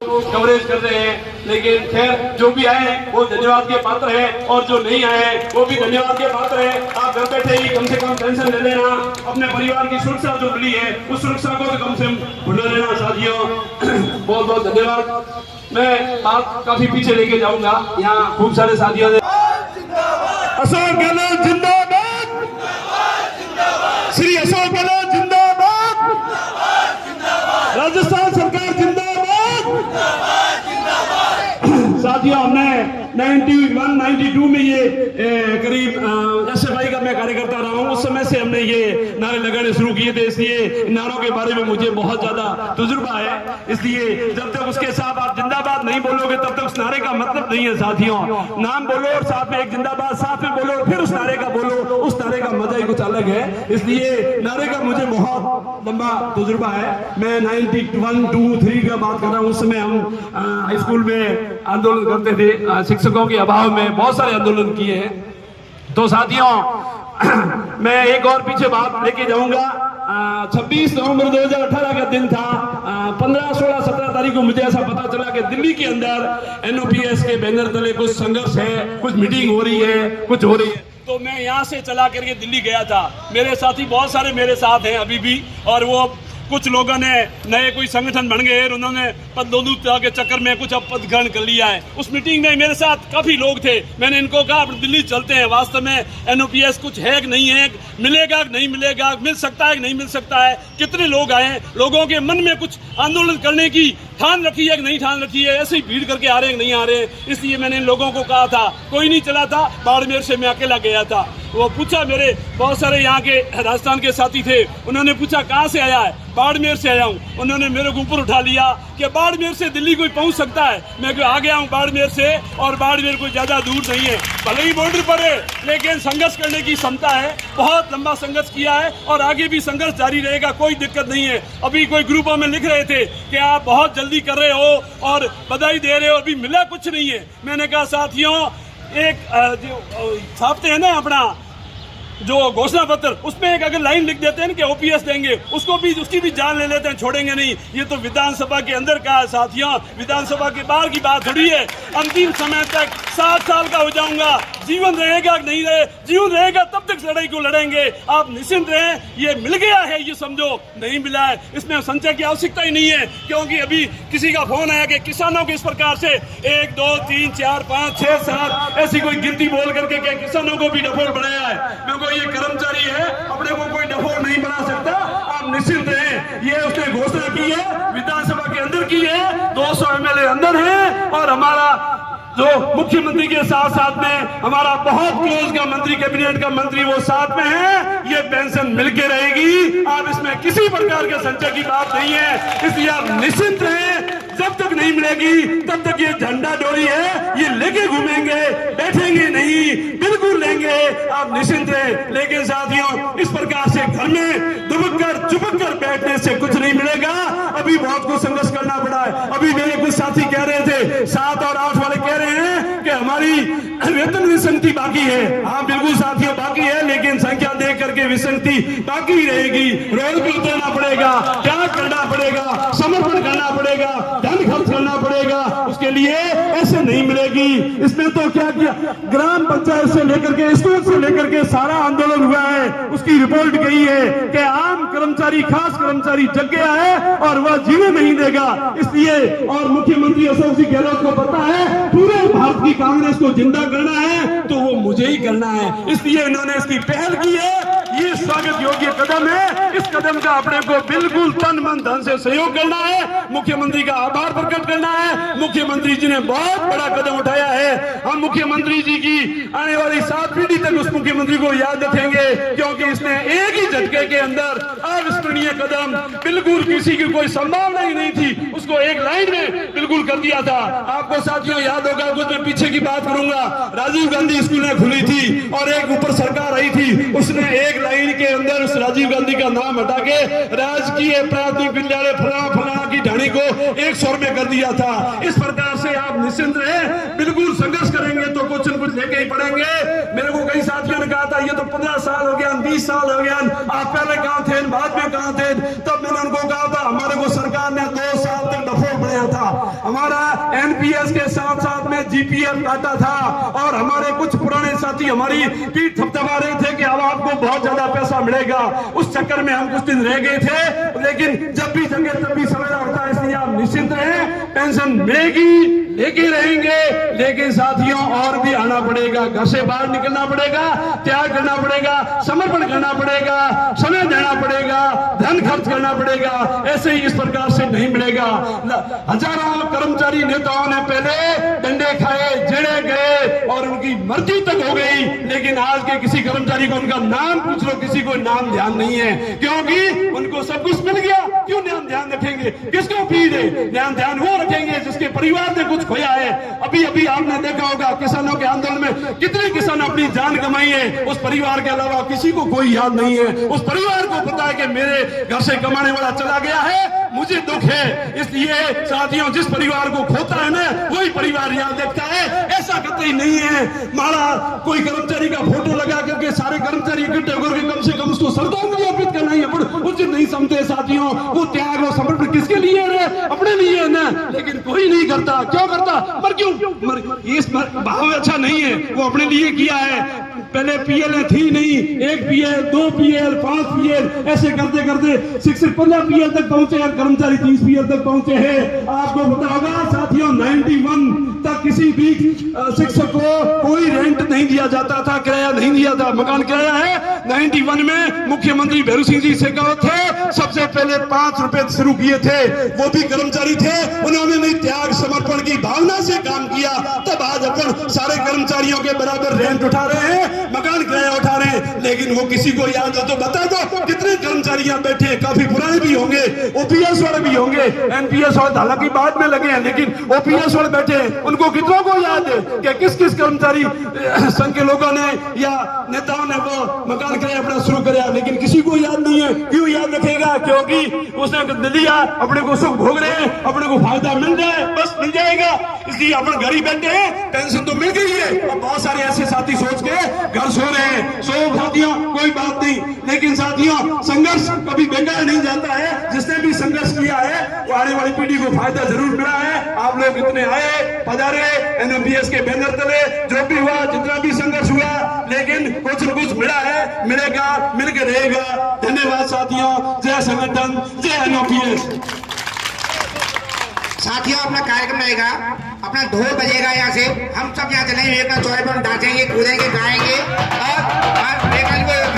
Coverage कर रहे हैं। लेकिन खैर जो भी आए वो धन्यवाद के पात्र है और जो नहीं आए वो भी धन्यवाद के पात्र है। आप घर बैठे ही कम से कम टेंशन ले लेना, अपने परिवार की सुरक्षा जो मिली है उस सुरक्षा को तो कम से कम भूल लेना साथियों। बहुत बहुत धन्यवाद। मैं बात काफी पीछे लेके जाऊंगा, यहाँ खूब सारे साथियों ने अशोक गहलोत जिंदाबाद, श्री अशोक गहलोत जिंदाबाद, राजस्थान सरकार जिंदाबाद। साथियों हमने 91-92 में ये करीब SFI का मैं कार्यकर्ता रहा हूँ, उस समय से हमने ये नारे लगाने शुरू किए थे, इसलिए नारों के बारे में मुझे बहुत ज्यादा तजुर्बा है। इसलिए जब तक उसके साथ आप जिंदाबाद नहीं बोलोगे तब तक उस नारे का मतलब नहीं है साथियों। नाम बोलो और साथ में एक जिंदाबाद साथ में बोलो, फिर उस नारे का बोलो, उस नारे का मजा ही कुछ अलग है। इसलिए नारे का मुझे बहुत लंबा तजुर्बा है। मैं 91-2-3 का बात कर रहा हूँ, उस समय हम हाई स्कूल में आंदोलन करते थे, शिक्षकों के अभाव में बहुत सारे आंदोलन किए हैं। तो साथियों मैं एक और पीछे बात लेके जाऊंगा। 26 नवंबर 2018 का दिन था। 15, 16, 17 तारीख को मुझे ऐसा पता चला कि दिल्ली के अंदर NOPS के बैनर तले कुछ संघर्ष है, कुछ मीटिंग हो रही है, कुछ हो रही है। तो मैं यहाँ से चला करके दिल्ली गया था। मेरे साथी बहुत सारे मेरे साथ हैं अभी भी, और वो कुछ लोगों ने नए कोई संगठन बन गए, उन्होंने पदोन्नति के चक्कर में कुछ पद ग्रहण कर लिया है। उस मीटिंग में मेरे साथ काफी लोग थे। मैंने इनको कहा आप दिल्ली चलते हैं, वास्तव में NOPS कुछ है कि नहीं है, मिलेगा कि नहीं मिलेगा, मिल सकता है कि नहीं मिल सकता है, कितने लोग आए, लोगों के मन में कुछ आंदोलन करने की ठान रखी है कि नहीं ठान रखी है, ऐसे ही भीड़ करके आ रहे हैं कि नहीं आ रहे हैं। इसलिए मैंने इन लोगों को कहा था, कोई नहीं चला था, बाड़मेर से मैं अकेला गया था। वो पूछा, मेरे बहुत सारे यहाँ के राजस्थान के साथी थे, उन्होंने पूछा कहाँ से आया है, बाड़मेर से आया हूँ। उन्होंने मेरे को ऊपर उठा लिया कि बाड़मेर से दिल्ली कोई पहुँच सकता है। मैं आ गया हूँ बाड़मेर से, और बाड़मेर कोई ज्यादा दूर नहीं है, भले ही बॉर्डर पर है, लेकिन संघर्ष करने की क्षमता है। बहुत लंबा संघर्ष किया है और आगे भी संघर्ष जारी रहेगा, कोई दिक्कत नहीं है। अभी कोई ग्रुपों में लिख रहे थे कि आप बहुत जल्दी कर रहे हो और बधाई दे रहे हो, अभी मिला कुछ नहीं है। मैंने कहा साथियों, एक जो छापते हैं ना अपना जो घोषणा पत्र, उसमें एक अगर लाइन लिख देते हैं कि OPS देंगे, उसकी भी जान ले लेते हैं, छोड़ेंगे नहीं। ये तो विधानसभा के अंदर का है साथियों, विधानसभा के बाहर की बात थोड़ी है। अंतिम समय तक 60 साल का हो जाऊंगा, जीवन रहेगा कि नहीं रहे, जीवन रहेगा तब तक लड़ाई को लड़ेंगे। आप निश्चिंत रहें, ये मिल गया है, ये समझो नहीं मिला है, इसमें संचय की आवश्यकता ही नहीं है। क्योंकि अभी किसी का फोन आया कि किसानों को इस प्रकार से 1, 2, 3, 4, 5, 6, 7 ऐसी कोई गिनती बोल करके क्या किसानों को भी डफोर बनाया है। ये कर्मचारी है, अपने को कोई डफोर नहीं बना सकता, आप निश्चिंत हैं। ये उसने घोषणा की है, विधानसभा के अंदर की है, 200 MLA अंदर है, और हमारा जो मुख्यमंत्री के साथ साथ में हमारा बहुत क्लोज का मंत्री, कैबिनेट का मंत्री वो साथ में है। ये पेंशन मिलके रहेगी, आप इसमें किसी प्रकार के संचय की बात नहीं है, इसलिए आप निश्चिंत हैं। जब तक नहीं मिलेगी तब तक ये झंडा डोरी है, ये लेके घूमेंगे, बैठेंगे नहीं, बिल्कुल लेंगे, आप निश्चिंत हैं। लेकिन साथियों, इस प्रकार से घर में दुबक कर चुपक कर बैठने से कुछ नहीं मिलेगा। अभी बहुत कुछ संघर्ष करना पड़ा है। अभी मेरे कुछ साथी कह रहे थे, 7 और 8 वाले कह रहे हैं कि हमारी वेतन विसंगति बाकी है। हाँ बिल्कुल साथियों बाकी है, लेकिन संख्या देख करके विसंगति बाकी रहेगी। रोड पे उतरना पड़ेगा, त्याग करना पड़ेगा, समर्पण करना पड़ेगा, धन खर्च करना पड़ेगा, उसके लिए ऐसे नहीं मिलेगी। इसमें तो क्या किया, ग्राम पंचायत से लेकर के स्कूल से लेकर के सारा आंदोलन हुआ है, उसकी रिपोर्ट गई है कि आम कर्मचारी, खास कर्मचारी जग गया है और वह जीने नहीं देगा। इसलिए और मुख्यमंत्री अशोक जी गहलोत को पता है पूरे भारत की कांग्रेस को जिंदा करना है तो वो मुझे ही करना है, इसलिए इन्होंने इसकी पहल की है। ये स्वागत योग्य कदम है, इस कदम का अपने को बिल्कुल तन मन धन से सहयोग करना है, मुख्यमंत्री का आभार प्रकट करना है। मुख्यमंत्री जी ने बहुत बड़ा कदम उठाया है, हम मुख्यमंत्री जी की आने वाली 7 पीढ़ी तक उस मुख्यमंत्री को याद रखेंगे, क्योंकि इसने एक ही झटके के अंदर अविस्मरणीय कदम, बिल्कुल किसी की कोई संभावना ही नहीं थी, उसको एक लाइन में बिल्कुल कर दिया था। आपको साथियों याद होगा, कुछ मैं पीछे की बात करूंगा, राजीव गांधी स्कूल खुली थी और एक ऊपर सरकार आई थी, उसने एक लाइन के अंदर उस राजीव गांधी का नाम हटा के राजकीय प्राथमिक विद्यालय फलाना की ढाणी को 100 में कर दिया था। इस प्रकार से आप निश्चिंत रहे, बिल्कुल संघर्ष करेंगे तो कुछ न कुछ लेके ही पड़ेंगे। मेरे को कई साथियों ने कहा था ये तो 15 साल हो गया, 20 साल हो गया, आप पहले कहाँ थे, बाद में कहाँ थे? तब मैंने उनको कहा था हमारे को सरकार ने 2 साल तक डफोर बनाया था, हमारा एनपीएस के साथ साथ में जीपीएफ काटा था और हमारे कुछ पुराने साथी हमारी पीठ थपथपा रहे थे कि अब आपको बहुत ज्यादा पैसा मिलेगा। उस चक्कर में हम कुछ दिन रह गए थे, लेकिन जब भी जंगे तब भी समय लगता है, इसलिए आप निश्चिंत रहें, पेंशन मिलेगी, लेके रहेंगे। लेकिन साथियों और भी आना पड़ेगा, घर से बाहर निकलना पड़ेगा, त्याग करना पड़ेगा, समर्पण करना पड़ेगा, समय देना पड़ेगा, धन खर्च करना पड़ेगा। ऐसे ही इस प्रकार से नहीं मिलेगा। हजारों कर्मचारी नेताओं ने पहले डंडे खाए, जेड़े गए और उनकी मृत्यु तक हो गई, लेकिन आज के किसी कर्मचारी को उनका नाम पूछ लो, किसी को नाम ध्यान नहीं है, क्योंकि उनको सब कुछ मिल गया। क्यों नाम ध्यान रखेंगे? किसको पीड़ है? ध्यान वो रखेंगे जिसके परिवार ने कुछ खोया है। अभी अभी आपने देखा होगा किसानों के आंदोलन में कितने किसान अपनी जान कमाई है, उस परिवार के अलावा किसी को कोई याद नहीं है। उस परिवार को पता है कि मेरे घर से कमाने वाला चला गया है, मुझे दुख है। इसलिए साथियों, जिस परिवार को खोता है ना, वही परिवार याद रखता है। ऐसा कतई नहीं है मारा कोई कर्मचारी का फोटो लगा करके सारे कर्मचारी इकट्ठे होकर कम से कम उसको श्रद्धांजलि अर्पित करना ही उचित नहीं समझते साथियों। वो त्याग और समर्पण किसके लिए है? अपने लिए है ना, लेकिन कोई नहीं करता। क्यों करता? पर क्यों? इस भाव अच्छा नहीं है, वो अपने लिए किया है। पहले पीएल थी नहीं, 1 पीएल 2 पीएल 5 पीएल ऐसे करते करते 15 पीएल तक पहुंचे और कर्मचारी 30 पीएल तक पहुंचे हैं। आपको पता होगा साथियों, 91 तक किसी भी शिक्षक को कोई रेंट नहीं दिया जाता था, किराया नहीं दिया था। मकान किराया है 91 में मुख्यमंत्री भैरू सिंह जी शेखावत थे, सबसे पहले 5 रुपए शुरू किए थे। वो भी कर्मचारी थे, उन्होंने नहीं त्याग समर्पण की भावना से काम किया। तब आज अपन सारे कर्मचारियों के बराबर रेंट उठा रहे हैं, मकान किराया उठा रहे हैं। लेकिन वो किसी को याद हो तो बता दो, कितने कर्मचारी यहाँ बैठे हैं? काफी पुराने भी होंगे, ओपीएस वाले भी होंगे, एनपीएस वाले हालांकि बाद में लगे हैं, लेकिन ओपीएस वाले बैठे हैं। उनको कितनों को याद है कि किस किस कर्मचारी संघ के लोगों ने या नेताओं ने वो मकान किराया अपना शुरू किया? लेकिन किसी को याद नहीं है। क्यों याद रखेगा? क्योंकि उसने दिया, अपने को सुख भोग रहे हैं, अपने को फायदा मिल जाए, बस मिल जाएगा, इसलिए अपन घर ही बैठे हैं, पेंशन तो मिल गई है। और बहुत सारे ऐसे साथी सोच के घर सो रहे हैं। सो साथियों, कोई बात नहीं, लेकिन साथियों संघर्ष कभी बेकार नहीं जाता है। जिसने भी संघर्ष किया है वो आने वाली पीढ़ी को फायदा जरूर मिला है। आप लोग इतने आए, पधारे, एनपीएस के बैनर तले जो भी हुआ, जितना भी संघर्ष हुआ, लेकिन कुछ न कुछ मिला है, मिलेगा, मिलकर रहेगा। धन्यवाद साथियों। जय संगठन, जय एनपीएस। साथियों, अपना कार्यक्रम रहेगा, अपना ढोल बजेगा, यहाँ से हम सब यहाँ चलेंगे, एक चौराहे पर नाचेंगे, कूदेंगे, गाएंगे और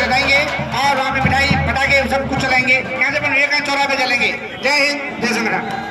लगाएंगे और वहाँ पे मिठाई पटाखे सब कुछ चलाएंगे। यहाँ से अपन एक चौराहे पे चलेंगे। जय हिंद, जय संग्राम।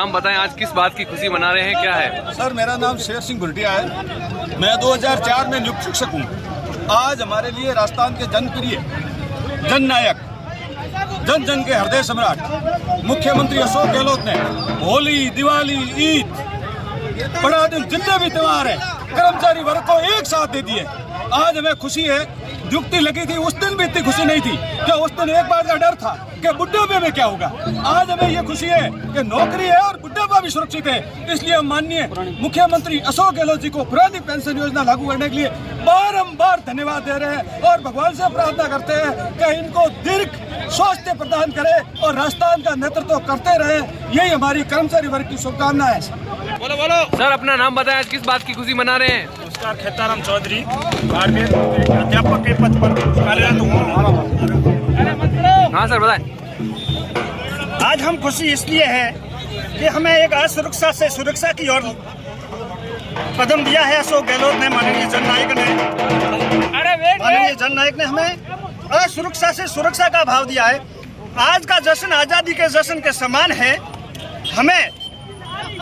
नाम बताएं, आज किस बात की खुशी मना रहे हैं, क्या है? सर, मेरा नाम शेर सिंह गुलटिया है। मैं 2004 में नियुक्त शिक्षक हूँ। आज हमारे लिए राजस्थान के जनप्रिय जननायक, जन जन के हृदय सम्राट मुख्यमंत्री अशोक गहलोत ने होली, दिवाली, ईद, बड़ा दिन, जितने भी त्योहार है, कर्मचारी वर्ग को एक साथ दे दिए। आज हमें खुशी है। नियुक्ति लगी थी उस दिन भी इतनी खुशी नहीं थी, क्या उस दिन एक बार का डर था कि बुढ़ापे में क्या होगा। आज हमें ये खुशी है कि नौकरी है और बुढ़ापा भी सुरक्षित है। इसलिए हम माननीय मुख्यमंत्री अशोक गहलोत जी को पुरानी पेंशन योजना लागू करने के लिए बारंबार धन्यवाद दे रहे हैं और भगवान से प्रार्थना करते हैं कि इनको दीर्घ स्वास्थ्य प्रदान करे और राजस्थान का नेतृत्व करते रहे। यही हमारी कर्मचारी वर्ग की शुभकामना है। बोलो बोलो सर, अपना नाम बताएं, आज किस बात की खुशी मना रहे हैं? नमस्कार, खेताराम चौधरी, बाड़मेर अध्यापक के पद पर कार्यरत हूँ। हाँ सर, बताएं। आज हम खुशी इसलिए है कि हमें एक असुरक्षा से सुरक्षा की ओर कदम दिया है अशोक गहलोत ने, माननीय जननायक ने हमें असुरक्षा से सुरक्षा का भाव दिया है। आज का जश्न आज़ादी के जश्न के समान है। हमें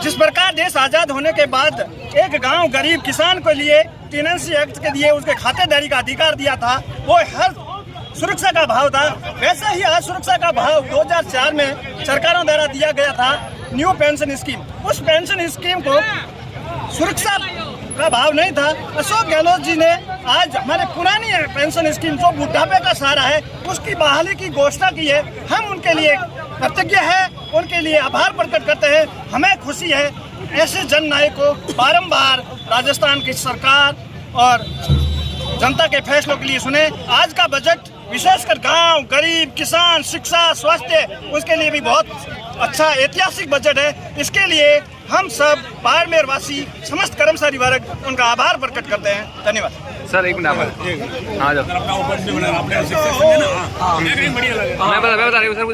जिस प्रकार देश आज़ाद होने के बाद एक गांव गरीब किसान को लिए टेनेंसी एक्ट के लिए उसके खातेदारी का अधिकार दिया था, वो हर सुरक्षा का भाव था। वैसा ही आज सुरक्षा का भाव 2004 में सरकारों द्वारा दिया गया था न्यू पेंशन स्कीम। उस पेंशन स्कीम को सुरक्षा का भाव नहीं था। अशोक गहलोत जी ने आज हमारे पुरानी पेंशन स्कीम जो बुढ़ापे का सहारा है उसकी बहाली की घोषणा की है। हम उनके लिए कृतज्ञ है, उनके लिए आभार प्रकट करते हैं। हमें खुशी है ऐसे जननायक को बारंबार राजस्थान की सरकार और जनता के फैसलों के लिए सुने। आज का बजट विशेषकर गांव, गरीब, किसान, शिक्षा, स्वास्थ्य, उसके लिए भी बहुत अच्छा ऐतिहासिक बजट है। इसके लिए हम सब बाड़मेर वासी समस्त कर्मचारी वर्ग उनका आभार प्रकट करते हैं। धन्यवाद सर। एक मिनट हाँ जाओ। मैं बता रही हूँ सर,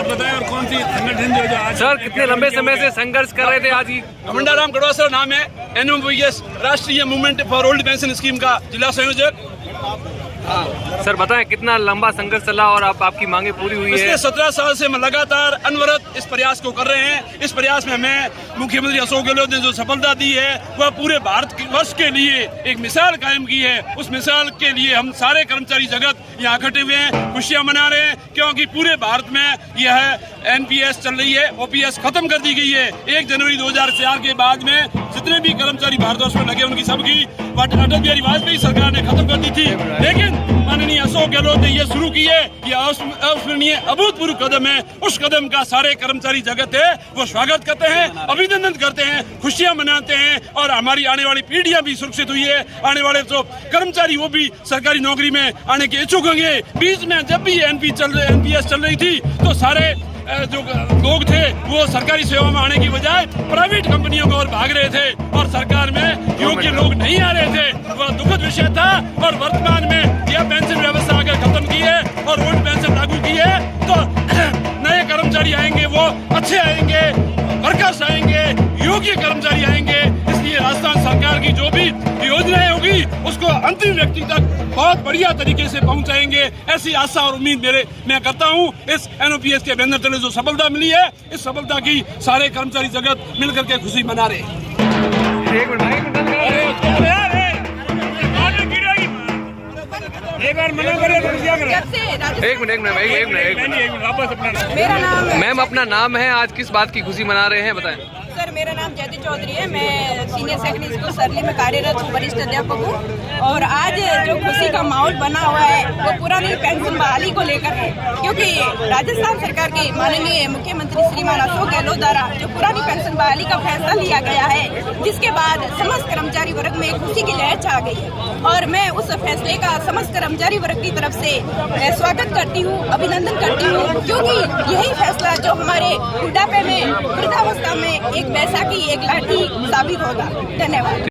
बताएं और कौन सी संगठन जो आज सर कितने लंबे समय से संघर्ष कर रहे थे? आज ही घमंडाराम गढ़वासर नाम है, NMPS राष्ट्रीय movement for old pension scheme का जिला संयोजक। सर बताएं, कितना लंबा संघर्ष चला और आपकी मांगे पूरी हुई है? पिछले 17 साल से हम लगातार अनवरत इस प्रयास को कर रहे हैं। इस प्रयास में हमें मुख्यमंत्री अशोक गहलोत ने जो सफलता दी है वह पूरे भारत वर्ष के लिए एक मिसाल कायम की है। उस मिसाल के लिए हम सारे कर्मचारी जगत यहाँ इकट्ठे हुए हैं, खुशियाँ मना रहे हैं, क्योंकि पूरे भारत में यह NPS चल रही है, OPS खत्म कर दी गई है। 1 जनवरी 2004 के बाद में जितने भी कर्मचारी भारतवर्ष में लगे उनकी सबकी अटल बिहारी वाजपेयी सरकार ने खत्म कर दी थी, लेकिन माननीय अशोक गहलोत ने यह शुरू की है। यह अविस्मरणीय अभूतपूर्व कदम है। उस कदम का सारे कर्मचारी जगत है वो स्वागत करते हैं, अभिनंदन करते हैं, खुशियां मनाते हैं और हमारी आने वाली पीढ़ियां भी सुरक्षित हुई है। आने वाले जो कर्मचारी वो भी सरकारी नौकरी में आने के इच्छुक होंगे। बीच में जब भी NPS चल रही थी तो सारे जो लोग थे वो सरकारी सेवा में आने की बजाय प्राइवेट कंपनियों की ओर भाग रहे थे और सरकार में योग्य लोग नहीं आ रहे थे। वह दुखद विषय था और वर्तमान में यह पेंशन व्यवस्था अगर खत्म की है और ओल्ड पेंशन लागू की है तो नए कर्मचारी आएंगे, वो अच्छे आएंगे, वर्कर्स आएंगे, योग्य कर्मचारी आएंगे। इसलिए राजस्थान सरकार की जो भी योजनाएं होगी उसको अंतिम व्यक्ति तक बहुत बढ़िया तरीके से पहुंचाएंगे, ऐसी आशा और उम्मीद मैं करता हूं। इस NPS के बैनर तले जो सफलता मिली है, इस सफलता की सारे कर्मचारी जगत मिलकर के खुशी मना रहे हैं। एक बार मना करें तो क्या करें? एक मिनट मैम, अपना नाम है, आज किस बात की खुशी मना रहे हैं, बताएं। सर मेरा नाम जयति चौधरी है, मैं सीनियर सेकेंडरी स्कूल सरली में कार्यरत हूँ, वरिष्ठ अध्यापक हूँ। और आज जो खुशी का माहौल बना हुआ है वो पुरानी पेंशन बहाली को लेकर है, क्योंकि राजस्थान सरकार के माननीय मुख्यमंत्री श्रीमान अशोक गहलोत द्वारा जो पुरानी पेंशन बहाली का फैसला लिया गया है, जिसके बाद समस्त कर्मचारी वर्ग में खुशी की लहर छा गई है। और मैं उस फैसले का समस्त कर्मचारी वर्ग की तरफ से स्वागत करती हूँ, अभिनंदन करती हूँ, क्योंकि यही फैसला जो हमारे बुढ़ापे में, वृद्धावस्था में एक बैसाखी, एक लाठी साबित होगा। धन्यवाद।